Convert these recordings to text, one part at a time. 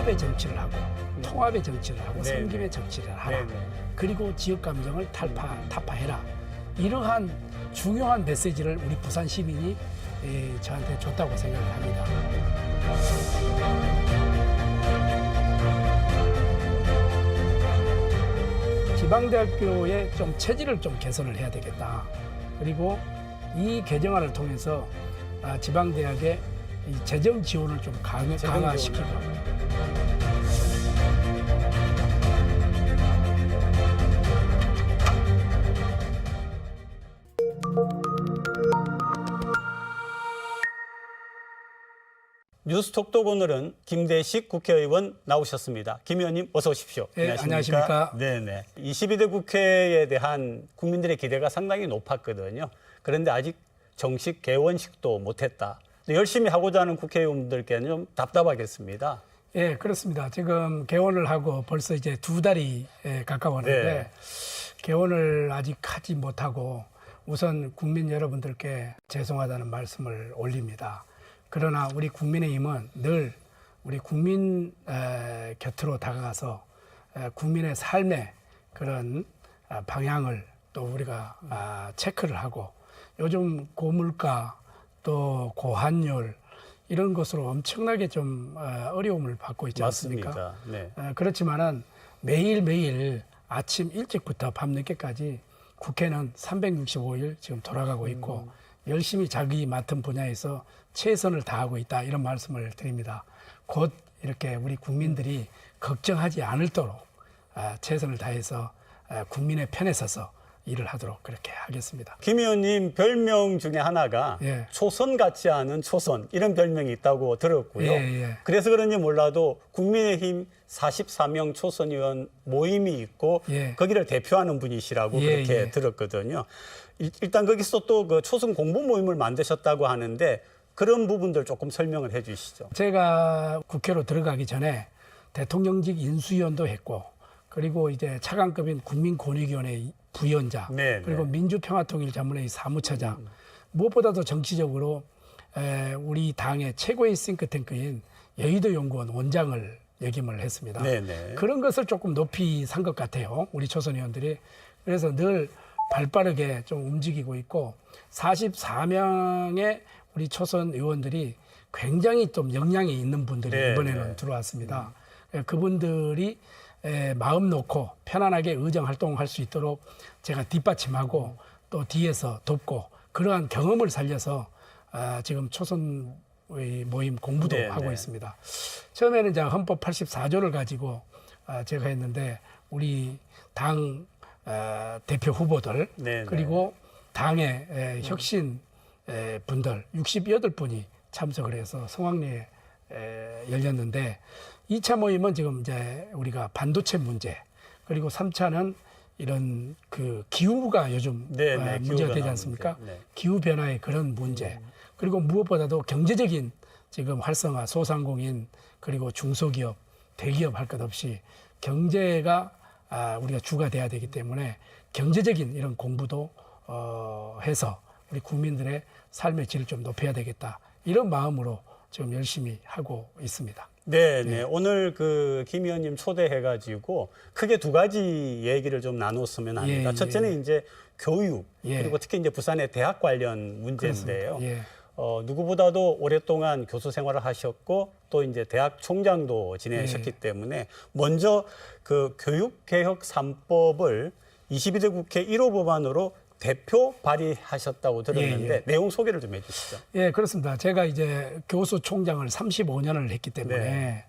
통합의 정치를 하고 통합의 정치를 하고 네네. 섬김의 정치를 하라. 네네. 그리고 지역 감정을 타파해라. 이러한 중요한 메시지를 우리 부산 시민이 저한테 줬다고 생각을 합니다. 지방대학교의 좀 체질을 좀 개선을 해야 되겠다. 그리고 이 개정안을 통해서 지방대학의 이 재정 지원을 좀 강화시키고 뉴스톡톡 오늘은 김대식 국회의원 나오셨습니다. 김 의원님 어서 오십시오. 네, 안녕하십니까. 네네. 22대 국회에 대한 국민들의 기대가 상당히 높았거든요. 그런데 아직 정식 개원식도 못했다. 열심히 하고자 하는 국회의원들께는 좀 답답하겠습니다. 예, 그렇습니다. 지금 개원을 하고 벌써 이제 2달이 가까웠는데 네. 개원을 아직 하지 못하고 우선 국민 여러분들께 죄송하다는 말씀을 올립니다. 그러나 우리 국민의힘은 늘 우리 국민 곁으로 다가가서 국민의 삶의 그런 방향을 또 우리가 체크를 하고 요즘 고물가 또 고환율 이런 것으로 엄청나게 좀 어려움을 받고 있지 않습니까? 맞습니다. 네. 그렇지만은 매일매일 아침 일찍부터 밤늦게까지 국회는 365일 지금 돌아가고 있고 열심히 자기 맡은 분야에서 최선을 다하고 있다 이런 말씀을 드립니다. 곧 이렇게 우리 국민들이 걱정하지 않도록 최선을 다해서 국민의 편에 서서 일을 하도록 그렇게 하겠습니다. 김 의원님 별명 중에 하나가 예. 초선 같지 않은 초선 이런 별명이 있다고 들었고요. 예. 그래서 그런지 몰라도 국민의힘 44명 초선 의원 모임이 있고 예. 거기를 대표하는 분이시라고 예, 그렇게 예. 들었거든요. 일단 거기서 또 그 초선 공보 모임을 만드셨다고 하는데 그런 부분들 조금 설명을 해 주시죠. 제가 국회로 들어가기 전에 대통령직 인수위원도 했고 그리고 이제 차관급인 국민권익위원회 부위원장 네, 그리고 네. 민주평화통일자문회의 사무처장 무엇보다도 정치적으로 우리 당의 최고의 싱크탱크인 여의도 연구원 원장을 역임을 했습니다. 네네. 그런 것을 조금 높이 산 것 같아요. 우리 초선 의원들이. 그래서 늘 발빠르게 좀 움직이고 있고 44명의 우리 초선 의원들이 굉장히 좀 역량이 있는 분들이 네, 이번에는 네. 들어왔습니다. 그분들이 마음 놓고 편안하게 의정 활동할 수 있도록 제가 뒷받침하고 또 뒤에서 돕고 그러한 경험을 살려서 지금 초선의 모임 공부도 네, 하고 네. 있습니다. 처음에는 이제 헌법 84조를 가지고 제가 했는데 우리 당 대표 후보들 네, 그리고 당의 혁신 분들 68분이 참석을 해서 성황리에 열렸는데 2차 모임은 지금 이제 우리가 반도체 문제 그리고 3차는 이런 그 기후가 요즘 네, 네, 문제가 되지 기후변화 않습니까? 문제. 네. 기후 변화의 그런 문제 그리고 무엇보다도 경제적인 지금 활성화 소상공인 그리고 중소기업 대기업 할 것 없이 경제가 우리가 주가 돼야 되기 때문에 경제적인 이런 공부도 해서 우리 국민들의 삶의 질을 좀 높여야 되겠다 이런 마음으로 지금 열심히 하고 있습니다. 네. 오늘 그 김 의원님 초대해가지고 크게 2가지 얘기를 좀 나눴으면 합니다. 예. 첫째는 이제 교육 예. 그리고 특히 이제 부산의 대학 관련 문제인데요. 예. 누구보다도 오랫동안 교수 생활을 하셨고 또 이제 대학 총장도 지내셨기 때문에 먼저 그 교육개혁 3법을 22대 국회 1호 법안으로 대표 발의하셨다고 들었는데 내용 소개를 좀 해주시죠. 예, 그렇습니다. 제가 이제 교수 총장을 35년을 했기 때문에 네.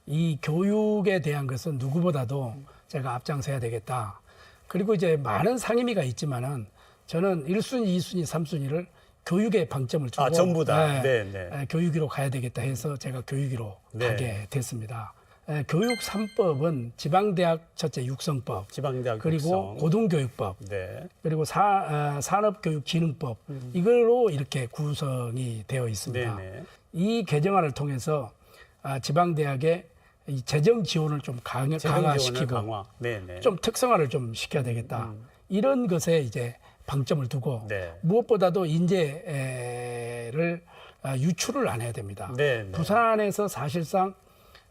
이 교육에 대한 것은 누구보다도 제가 앞장서야 되겠다. 그리고 이제 많은 상임위가 있지만은 저는 1순위, 2순위, 3순위를 교육에 방점을 주고 전부 다. 네. 교육위로 가야 되겠다 해서 제가 교육위로 네. 가게 됐습니다. 교육 3법은 지방대학 첫째 육성법, 지방대학 그리고 육성. 고등교육법, 네. 그리고 산업교육진흥법 이걸로 이렇게 구성이 되어 있습니다. 네네. 이 개정안을 통해서 지방대학의 이 재정 지원을 좀 재정 강화시키고 지원을 강화. 네네. 좀 특성화를 좀 시켜야 되겠다. 이런 것에 이제 방점을 두고 네. 무엇보다도 인재를 유출을 안 해야 됩니다. 네네. 부산에서 사실상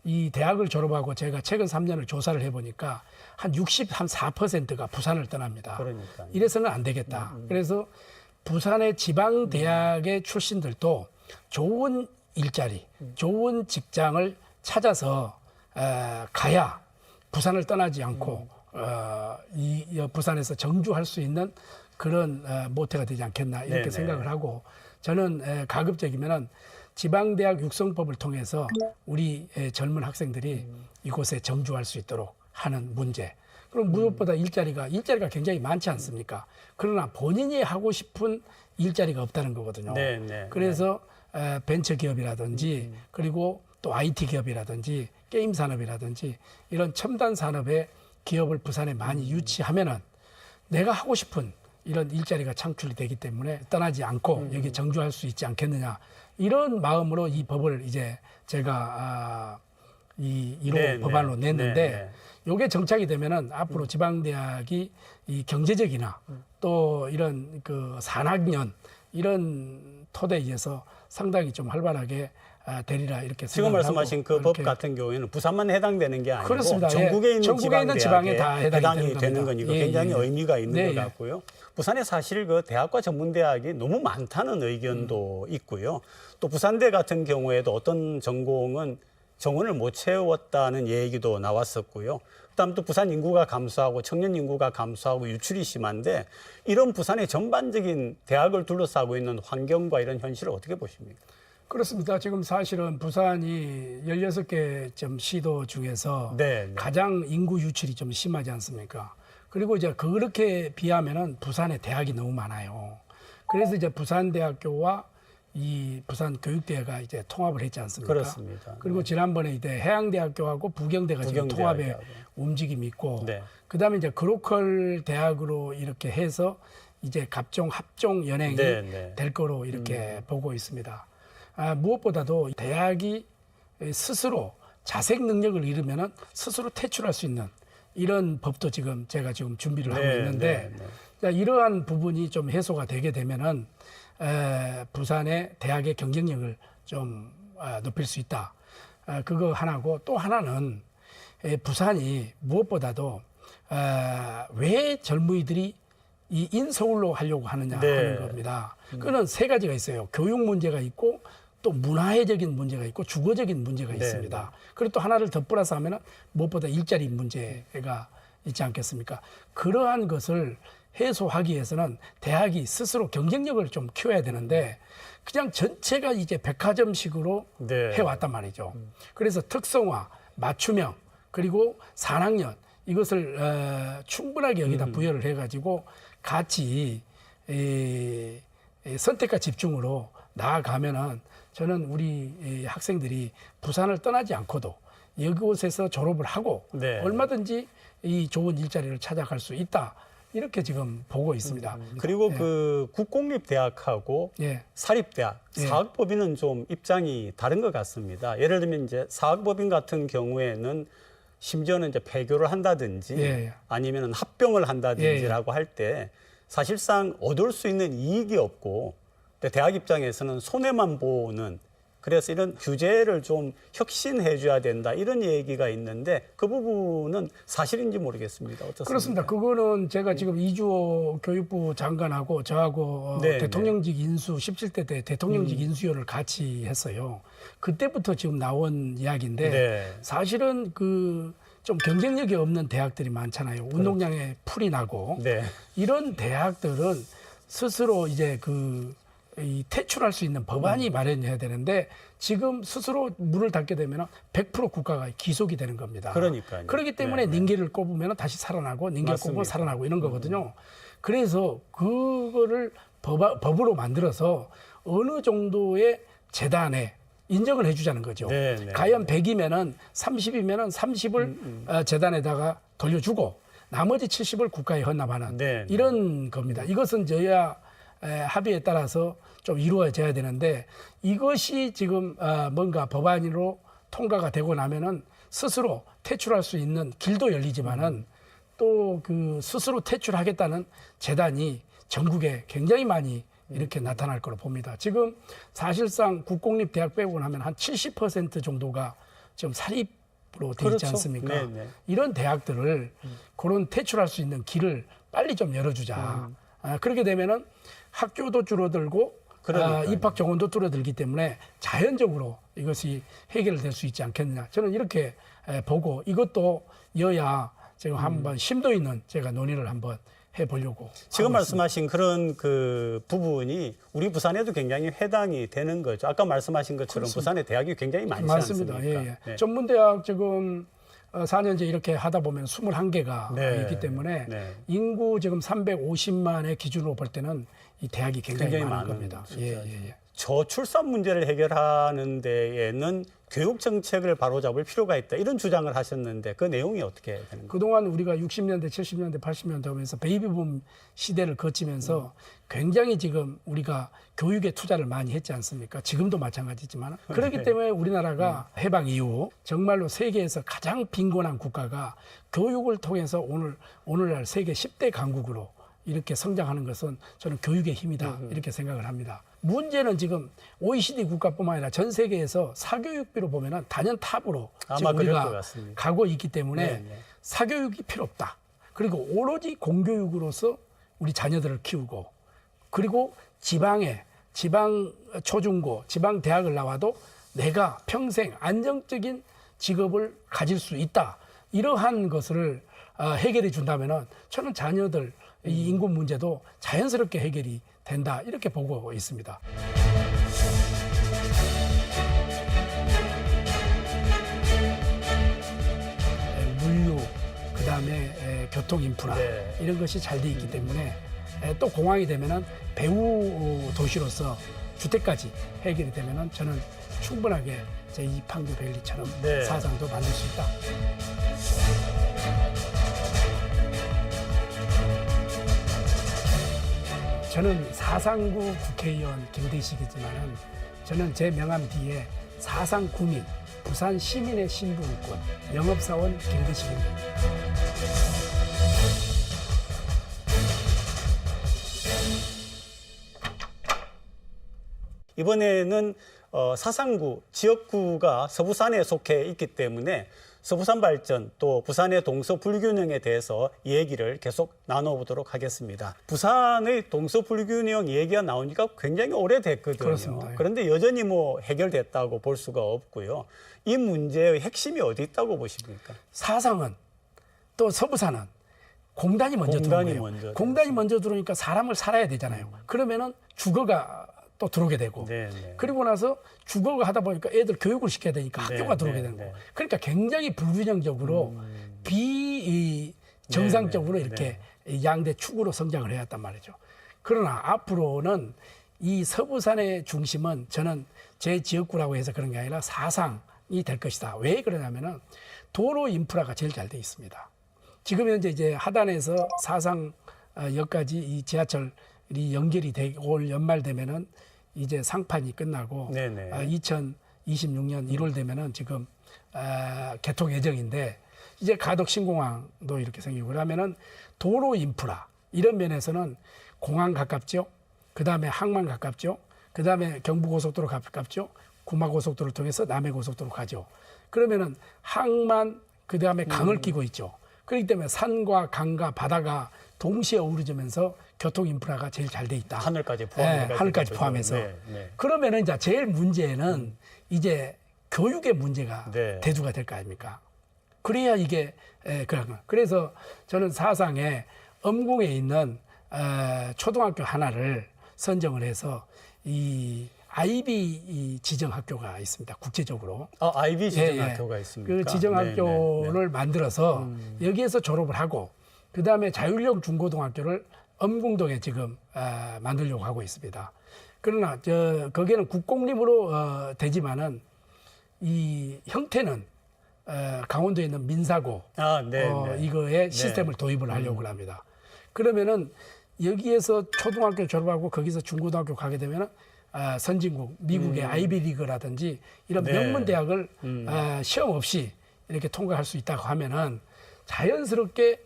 이 대학을 졸업하고 제가 최근 3년을 조사를 해보니까 한 64%가 부산을 떠납니다. 그러니까. 이래서는 안 되겠다. 그래서 부산의 지방 대학의 출신들도 좋은 일자리, 좋은 직장을 찾아서 가야 부산을 떠나지 않고 이 부산에서 정주할 수 있는 그런 모태가 되지 않겠나 이렇게 네네. 생각을 하고 저는 가급적이면은 지방대학 육성법을 통해서 우리 젊은 학생들이 이곳에 정주할 수 있도록 하는 문제. 그럼 무엇보다 일자리가 굉장히 많지 않습니까? 그러나 본인이 하고 싶은 일자리가 없다는 거거든요. 네네. 그래서 벤처 기업이라든지 그리고 또 IT 기업이라든지 게임 산업이라든지 이런 첨단 산업의 기업을 부산에 많이 유치하면은 내가 하고 싶은 이런 일자리가 창출이 되기 때문에 떠나지 않고 여기 정주할 수 있지 않겠느냐 이런 마음으로 이 법을 이제 제가 이 1호 네, 법안으로 네, 냈는데 네, 네. 요게 정착이 되면은 앞으로 지방대학이 이 경제적이나 또 이런 그 산학년 이런 토대에 의해서 상당히 좀 활발하게 되리라 이렇게 지금 생각을 말씀하신 하고 그 법 이렇게 같은 경우에는 부산만 해당되는 게 아니고 그렇습니다. 전국에 예. 있는 전국에 있는 지방에 다 해당이 되는 건 이거 굉장히 예. 의미가 있는 네, 것 예. 같고요. 부산에 사실 그 대학과 전문대학이 너무 많다는 의견도 있고요. 또 부산대 같은 경우에도 어떤 전공은 정원을 못 채웠다는 얘기도 나왔었고요. 그다음 또 부산 인구가 감소하고 청년 인구가 감소하고 유출이 심한데 이런 부산의 전반적인 대학을 둘러싸고 있는 환경과 이런 현실을 어떻게 보십니까? 그렇습니다. 지금 사실은 부산이 16개 좀 시도 중에서 네, 네. 가장 인구 유출이 좀 심하지 않습니까? 그리고 이제 그렇게 비하면은 부산에 대학이 너무 많아요. 그래서 이제 부산대학교와 이 부산교육대가 이제 통합을 했지 않습니까? 그렇습니다. 그리고 지난번에 이제 해양대학교하고 부경대가 지금 통합의 부경대학하고. 움직임이 있고, 네. 그다음에 이제 그로컬 대학으로 이렇게 해서 이제 갑종 합종 연행이 네, 네. 될 거로 이렇게 보고 있습니다. 무엇보다도 대학이 스스로 자색 능력을 잃으면은 스스로 퇴출할 수 있는 이런 법도 지금 제가 지금 준비를 하고 네, 있는데 네, 네. 자, 이러한 부분이 좀 해소가 되게 되면은 부산의 대학의 경쟁력을 좀 높일 수 있다. 그거 하나고 또 하나는 부산이 무엇보다도 왜 젊은이들이 이 인서울로 하려고 하느냐 네. 하는 겁니다. 그거는 세 가지가 있어요. 교육 문제가 있고 또 문화적인 문제가 있고 주거적인 문제가 네. 있습니다. 그리고 또 하나를 더 플러스 하면은 무엇보다 일자리 문제가 있지 않겠습니까? 그러한 것을 해소하기 위해서는 대학이 스스로 경쟁력을 좀 키워야 되는데 그냥 전체가 이제 백화점식으로 네. 해왔단 말이죠. 그래서 특성화, 맞춤형, 그리고 산학년 이것을 충분하게 여기다 부여를 해가지고 같이 선택과 집중으로 나아가면은 저는 우리 학생들이 부산을 떠나지 않고도 이곳에서 졸업을 하고 네. 얼마든지 이 좋은 일자리를 찾아갈 수 있다. 이렇게 지금 보고 있습니다. 그리고 그 국공립대학하고 예. 사립대학, 예. 사학법인은 좀 입장이 다른 것 같습니다. 예를 들면 이제 사학법인 같은 경우에는 심지어는 이제 폐교를 한다든지 예. 아니면 합병을 한다든지라고 예. 할 때 사실상 얻을 수 있는 이익이 없고 대학 입장에서는 손해만 보는 그래서 이런 규제를 좀 혁신해 줘야 된다 이런 얘기가 있는데 그 부분은 사실인지 모르겠습니다. 어떻습니까? 그렇습니다. 그거는 제가 지금 이주호 교육부 장관하고 저하고 네, 대통령직 인수 17대 때 대통령직 인수위원을 같이 했어요. 그때부터 지금 나온 이야기인데 네. 사실은 그 좀 경쟁력이 없는 대학들이 많잖아요. 운동량에 풀이 나고 네. 이런 대학들은 스스로 이제 이 퇴출할 수 있는 법안이 마련해야 되는데 지금 스스로 문을 닫게 되면 100% 국가가 기속이 되는 겁니다. 그러니까요. 그렇기 때문에 네, 네. 닌게를 꼽으면 다시 살아나고 닌게를 맞습니다. 꼽으면 살아나고 이런 거거든요. 그래서 그거를 법으로 만들어서 어느 정도의 재단에 인정을 해주자는 거죠. 네, 네. 과연 100이면은 30이면은 30을 재단에다가 돌려주고 나머지 70을 국가에 헌납하는 네, 네. 이런 겁니다. 이것은 저희야 합의에 따라서 좀 이루어져야 되는데 이것이 지금 뭔가 법안으로 통과가 되고 나면은 스스로 퇴출할 수 있는 길도 열리지만은 또 그 스스로 퇴출하겠다는 재단이 전국에 굉장히 많이 이렇게 나타날 거로 봅니다. 지금 사실상 국공립대학 빼고 나면 한 70% 정도가 지금 사립 대학으로 되어 있지 그렇죠. 않습니까? 네네. 이런 대학들을 그런 퇴출할 수 있는 길을 빨리 좀 열어주자. 그렇게 되면은 학교도 줄어들고 그러니까요. 입학 정원도 줄어들기 때문에 자연적으로 이것이 해결될 수 있지 않겠느냐. 저는 이렇게 보고 이것도 여야 지금 한번 심도 있는 제가 논의를 한번 해보려고. 지금 하고 말씀하신 그런 그 부분이 우리 부산에도 굉장히 해당이 되는 거죠. 아까 말씀하신 것처럼 부산에 대학이 굉장히 많지 맞습니다. 않습니까? 예, 예. 네. 전문대학 지금 4년제 이렇게 하다 보면 21개가 네. 있기 때문에 네. 인구 지금 350만의 기준으로 볼 때는 이 대학이 굉장히 많은 많은 겁니다. 숫자죠. 예. 저출산 문제를 해결하는 데에는 교육 정책을 바로잡을 필요가 있다. 이런 주장을 하셨는데 그 내용이 어떻게 되는 거예요? 그동안 우리가 60년대, 70년대, 80년대 하면서 베이비붐 시대를 거치면서 굉장히 지금 우리가 교육에 투자를 많이 했지 않습니까? 지금도 마찬가지지만. 그렇기 때문에 우리나라가 해방 이후 정말로 세계에서 가장 빈곤한 국가가 교육을 통해서 오늘날 세계 10대 강국으로 이렇게 성장하는 것은 저는 교육의 힘이다 이렇게 생각을 합니다. 문제는 지금 OECD 국가뿐만 아니라 전 세계에서 사교육비로 보면은 단연 탑으로 아마 지금 그럴 것 우리가 같습니다. 가고 있기 때문에 네. 사교육이 필요 없다. 그리고 오로지 공교육으로서 우리 자녀들을 키우고 그리고 지방 초중고, 지방 대학을 나와도 내가 평생 안정적인 직업을 가질 수 있다. 이러한 것을 해결해 준다면은 저는 자녀들 이 인구 문제도 자연스럽게 해결이 된다. 이렇게 보고 있습니다. 물류, 그다음에 교통 인프라 네. 이런 것이 잘 돼 있기 때문에 또 공항이 되면은 배후 도시로서 주택까지 해결이 되면은 저는 충분하게 제2 판교 밸리처럼 네. 사상도 만들 수 있다. 저는 사상구 국회의원 김대식이지만은 저는 제 명함 뒤에 사상구민, 부산 시민의 신분권, 영업사원 김대식입니다. 이번에는 사상구, 지역구가 서부산에 속해 있기 때문에 서부산 발전 또 부산의 동서 불균형에 대해서 얘기를 계속 나눠보도록 하겠습니다. 부산의 동서 불균형 얘기가 나온 지가 굉장히 오래됐거든요. 그렇습니다. 예. 그런데 여전히 뭐 해결됐다고 볼 수가 없고요. 이 문제의 핵심이 어디 있다고 보십니까? 사상은 또 서부산은 공단이 먼저 공단이 들어오고요. 먼저 공단이 먼저 들어오니까 사람을 살아야 되잖아요. 그러면은 주거가 또 들어오게 되고 네, 네. 그리고 나서 주거가 하다 보니까 애들 교육을 시켜야 되니까 네, 학교가 들어오게 네, 되는 거고 네. 그러니까 굉장히 불균형적으로 비정상적으로 네, 네, 이렇게 양대 축으로 성장을 해왔단 말이죠. 그러나 앞으로는 이 서부산의 중심은 저는 제 지역구라고 해서 그런 게 아니라 사상이 될 것이다. 왜 그러냐면은 도로 인프라가 제일 잘 돼 있습니다. 지금 현재 이제 하단에서 사상역까지 이 지하철이 연결이 되고 올 연말 되면은 이제 상판이 끝나고 네네. 2026년 1월 되면은 지금 개통 예정인데 이제 가덕 신공항도 이렇게 생기고 그러면은 도로 인프라 이런 면에서는 공항 가깝죠. 그다음에 항만 가깝죠. 그다음에 경부고속도로 가깝죠. 구마고속도로를 통해서 남해고속도로 가죠. 그러면은 항만 그다음에 강을 끼고 있죠. 그렇기 때문에 산과 강과 바다가 동시에 어우러지면서 교통 인프라가 제일 잘 돼 있다. 하늘까지 포함해서. 네, 하늘까지 포함해서. 네, 네. 그러면은 이제 제일 문제는 이제 교육의 문제가 네. 대두가 될 거 아닙니까? 그래야 이게 그런 거. 그래서 저는 사상에 엄궁에 있는 초등학교 하나를 선정을 해서 이 IB 지정 학교가 있습니다. 국제적으로. IB 지정 학교가 있습니까? 그 지정 학교를 만들어서 여기에서 졸업을 하고 그다음에 자율형 중고등학교를 엄궁동에 지금 만들려고 하고 있습니다. 그러나 거기는 국공립으로 되지만은 이 형태는 강원도에 있는 민사고 이거에 시스템을 도입을 하려고 합니다. 그러면은 여기에서 초등학교 졸업하고 거기서 중고등학교 가게 되면은 선진국 미국의 아이비리그라든지 이런 명문 대학을 시험 없이 이렇게 통과할 수 있다고 하면은 자연스럽게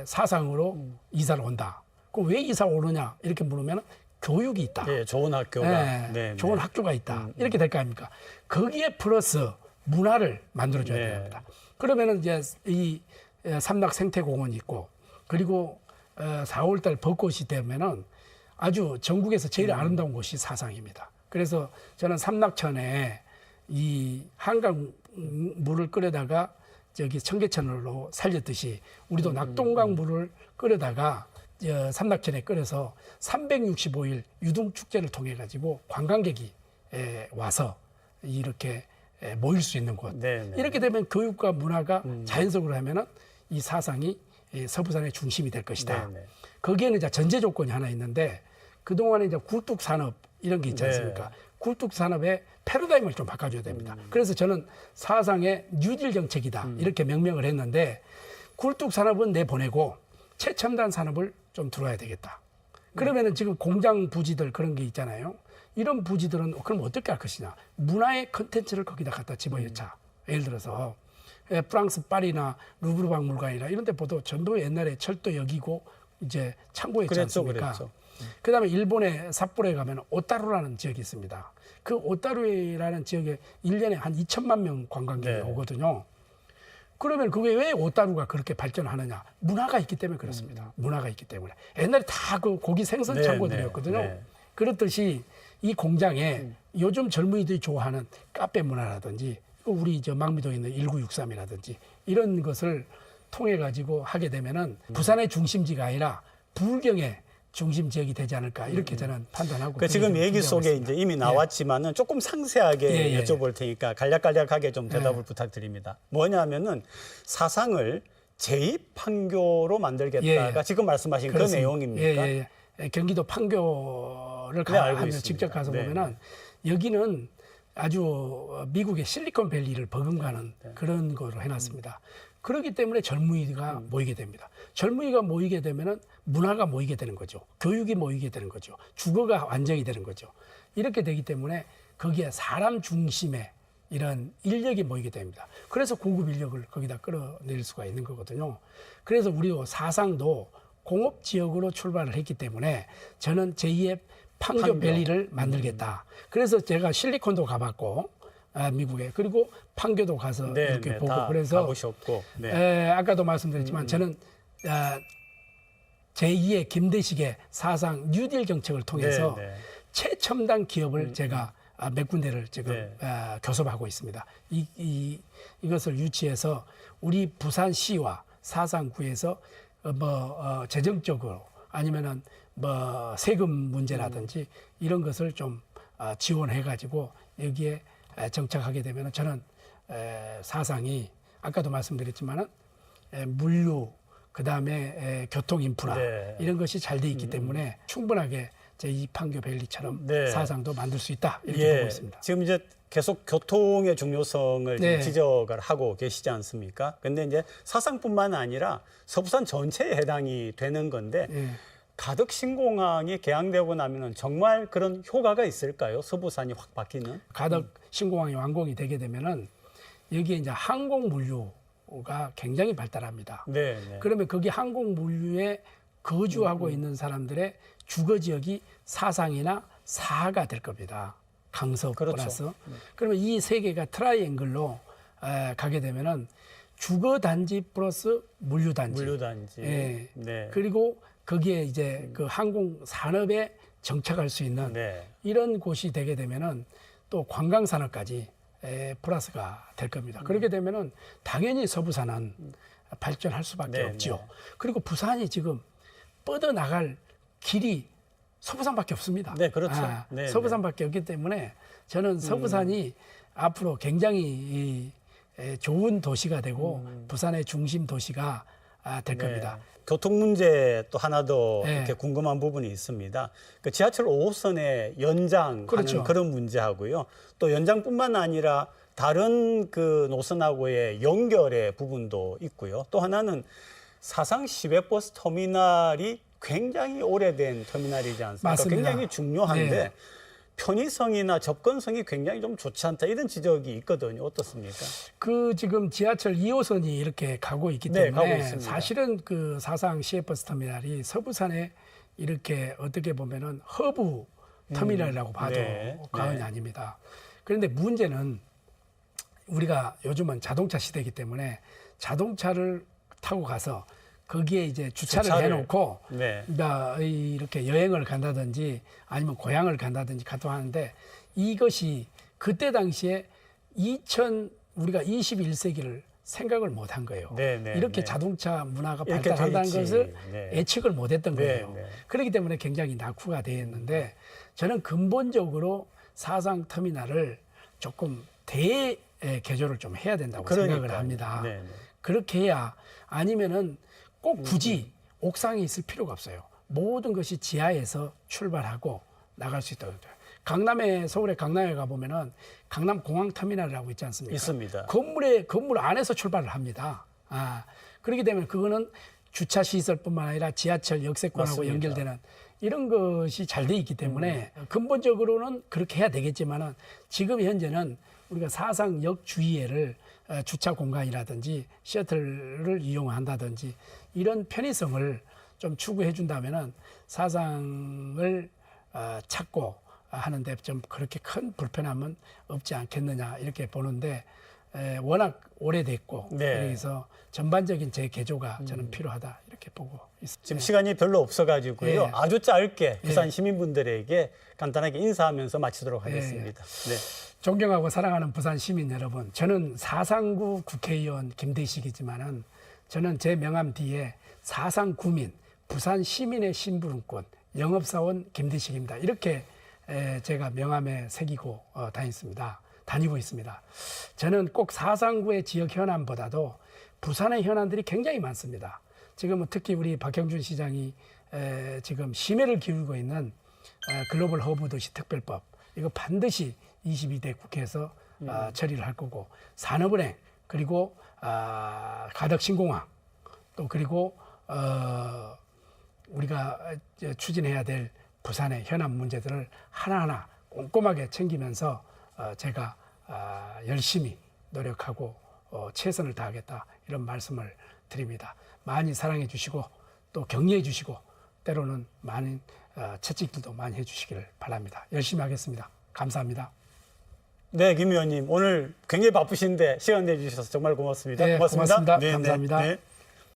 사상으로 이사를 온다. 그 왜 이사 오느냐 이렇게 물으면 교육이 있다. 네, 좋은 학교가. 좋은 학교가 있다. 이렇게 될 거 아닙니까? 거기에 플러스 문화를 만들어줘야 네. 됩니다. 그러면은 이제 이 삼락 생태공원이 있고 그리고 4월달 벚꽃이 되면은 아주 전국에서 제일 아름다운 곳이 사상입니다. 그래서 저는 삼락천에 이 한강 물을 끓여다가 저기 청계천으로 살렸듯이 우리도 낙동강 물을 끓여다가 삼락천에 끓여서 365일 유등축제를 통해 가지고 관광객이 와서 이렇게 모일 수 있는 곳. 네, 네. 이렇게 되면 교육과 문화가 자연적으로 하면은 이 사상이 서부산의 중심이 될 것이다. 네, 네. 거기에는 이제 전제 조건이 하나 있는데 그동안에 이제 굴뚝 산업 이런 게 있지 않습니까? 네. 굴뚝 산업의 패러다임을 좀 바꿔줘야 됩니다. 그래서 저는 사상의 뉴딜 정책이다 이렇게 명명을 했는데 굴뚝 산업은 내보내고 최첨단 산업을 좀 들어야 되겠다. 그러면은 지금 공장 부지들 그런 게 있잖아요. 이런 부지들은 그럼 어떻게 할 것이냐? 문화의 컨텐츠를 거기다 갖다 집어넣자. 예를 들어서 프랑스 파리나 루브르 박물관이나 이런 데 보도 전부 옛날에 철도역이고 이제 창고였지 않습니까? 그랬죠. 그다음에 일본의 삿포로에 가면 오타루라는 지역이 있습니다. 그 오타루라는 지역에 1년에 한 2천만 명 관광객이 네. 오거든요. 그러면 그게 왜 오타루가 그렇게 발전하느냐? 문화가 있기 때문에 그렇습니다. 문화가 있기 때문에. 옛날에 다 그 고기 생선 네, 창고들이었거든요. 네, 네. 그렇듯이 이 공장에 요즘 젊은이들이 좋아하는 카페 문화라든지 우리 저 망미도에 있는 1963이라든지 이런 것을 통해 가지고 하게 되면은 부산의 중심지가 아니라 부울경의 중심 지역이 되지 않을까 이렇게 저는 판단하고. 그 지금 얘기 속에 있습니다. 이제 이미 나왔지만은 조금 상세하게 예, 예. 여쭤볼 테니까 간략간략하게 좀 대답을 부탁드립니다. 뭐냐면은 사상을 제입 판교로 만들겠다가 예. 지금 말씀하신 그렇습니다. 그 내용입니까? 예. 경기도 판교를 네, 알고 가면 있습니다. 직접 가서 네. 보면은 여기는 아주 미국의 실리콘밸리를 버금가는 그런 거로 해놨습니다. 그렇기 때문에 젊은이가 모이게 됩니다. 젊은이가 모이게 되면은 문화가 모이게 되는 거죠. 교육이 모이게 되는 거죠. 주거가 완성이 되는 거죠. 이렇게 되기 때문에 거기에 사람 중심의 이런 인력이 모이게 됩니다. 그래서 고급 인력을 거기다 끌어낼 수가 있는 거거든요. 그래서 우리도 사상도 공업 지역으로 출발을 했기 때문에 저는 제2의 판교밸리를 만들겠다. 그래서 제가 실리콘도 가봤고 미국에 그리고 판교도 가서 네, 이렇게 네, 보고 다 그래서 가보셨고. 네. 아까도 말씀드렸지만 저는 제2의 김대식의 사상 뉴딜 정책을 통해서 네, 네. 최첨단 기업을 제가 몇 군데를 지금 네. 교섭하고 있습니다. 이것을 유치해서 우리 부산시와 사상구에서 재정적으로 아니면은 뭐 세금 문제라든지 이런 것을 좀 지원해 가지고 여기에 정착하게 되면 저는 사상이 아까도 말씀드렸지만은 물류 그다음에 교통 인프라 네. 이런 것이 잘 돼 있기 때문에 충분하게 제2 판교밸리처럼 네. 사상도 만들 수 있다 이렇게 보고 있습니다. 지금 이제 계속 교통의 중요성을 네. 지적을 하고 계시지 않습니까? 근데 이제 사상뿐만 아니라 서부산 전체에 해당이 되는 건데 예. 가덕 신공항이 개항되고 나면은 정말 그런 효과가 있을까요? 서부산이 확 바뀌는? 가덕 신공항이 완공이 되게 되면은 여기에 이제 항공 물류가 굉장히 발달합니다. 네, 네. 그러면 거기 항공 물류에 거주하고 있는 사람들의 주거 지역이 사상이나 사가 될 겁니다. 강서 그렇죠. 플러스. 그러면 이 세 개가 트라이앵글로 가게 되면은 주거 단지 플러스 물류 단지. 물류단지. 예. 네. 그리고 거기에 이제 그 항공 산업에 정착할 수 있는 네. 이런 곳이 되게 되면은 또 관광 산업까지 플러스가 될 겁니다. 그렇게 되면은 당연히 서부산은 발전할 수밖에 네, 없죠. 네. 그리고 부산이 지금 뻗어 나갈 길이 서부산밖에 없습니다. 네, 그렇죠. 네, 서부산밖에 없기 때문에 저는 서부산이 앞으로 굉장히 좋은 도시가 되고 부산의 중심 도시가 될 겁니다. 교통 문제 또 하나 더 네. 이렇게 궁금한 부분이 있습니다. 그 지하철 5호선의 연장하는 그렇죠. 그런 문제하고요. 또 연장뿐만 아니라 다른 그 노선하고의 연결의 부분도 있고요. 또 하나는 사상 시외버스 터미널이 굉장히 오래된 터미널이지 않습니까? 맞습니다. 굉장히 중요한데 네. 편의성이나 접근성이 굉장히 좀 좋지 않다 이런 지적이 있거든요. 어떻습니까? 그 지금 지하철 2호선이 이렇게 가고 있기 네, 때문에 가고 있습니다. 사실은 그 사상 시외버스 터미널이 서부산에 이렇게 어떻게 보면은 허브 터미널이라고 봐도 네, 과언이 네. 아닙니다. 그런데 문제는 우리가 요즘은 자동차 시대이기 때문에 자동차를 타고 가서 거기에 이제 주차를 해놓고 네. 그러니까 이렇게 여행을 간다든지 아니면 고향을 간다든지 가도 하는데 이것이 그때 당시에 우리가 21세기를 생각을 못 한 거예요. 네, 네, 이렇게 네. 자동차 문화가 이렇게 발달한다는 돼 있지. 것을 네. 예측을 못 했던 네, 거예요. 네. 그렇기 때문에 굉장히 낙후가 되었는데 저는 근본적으로 사상 터미널을 조금 개조를 좀 해야 된다고 생각을 그러니까요. 합니다. 네, 네. 그렇게 해야 아니면은 꼭 굳이 옥상에 있을 필요가 없어요. 모든 것이 지하에서 출발하고 나갈 수 있다고. 서울의 강남에 가보면은 강남 공항 터미널이라고 있지 않습니까? 있습니다. 건물 안에서 출발을 합니다. 그렇기 때문에 그거는 주차 시설뿐만 아니라 지하철 역세권하고 맞습니다. 연결되는 이런 것이 잘 돼 있기 때문에 근본적으로는 그렇게 해야 되겠지만은 지금 현재는 우리가 사상역 주위에를 주차 공간이라든지 셔틀을 이용한다든지 이런 편의성을 좀 추구해 준다면은 사상을 찾고 하는데 좀 그렇게 큰 불편함은 없지 않겠느냐 이렇게 보는데 워낙 오래됐고 네. 그래서 전반적인 재개조가 저는 필요하다 이렇게 보고 있습니다. 지금 시간이 별로 없어가지고요. 예. 아주 짧게 부산 시민분들에게 간단하게 인사하면서 마치도록 하겠습니다. 네. 존경하고 사랑하는 부산 시민 여러분, 저는 사상구 국회의원 김대식이지만은 저는 제 명함 뒤에 사상구민, 부산 시민의 심부름꾼, 영업사원 김대식입니다. 이렇게 제가 명함에 새기고 다니고 있습니다. 저는 꼭 사상구의 지역 현안보다도 부산의 현안들이 굉장히 많습니다. 지금은 특히 우리 박형준 시장이 지금 심혈을 기울이고 있는 글로벌 허브 도시 특별법, 이거 반드시 22대 국회에서 처리를 할 거고, 산업은행, 그리고 가덕신공항, 또 그리고 우리가 추진해야 될 부산의 현안 문제들을 하나하나 꼼꼼하게 챙기면서 제가 열심히 노력하고 최선을 다하겠다 이런 말씀을 드립니다. 많이 사랑해 주시고 또 격려해 주시고 때로는 많은 채찍들도 많이 해주시기를 바랍니다. 열심히 하겠습니다. 감사합니다. 네, 김 의원님 오늘 굉장히 바쁘신데 시간 내주셔서 정말 고맙습니다. 네, 고맙습니다. 네, 감사합니다. 네, 네.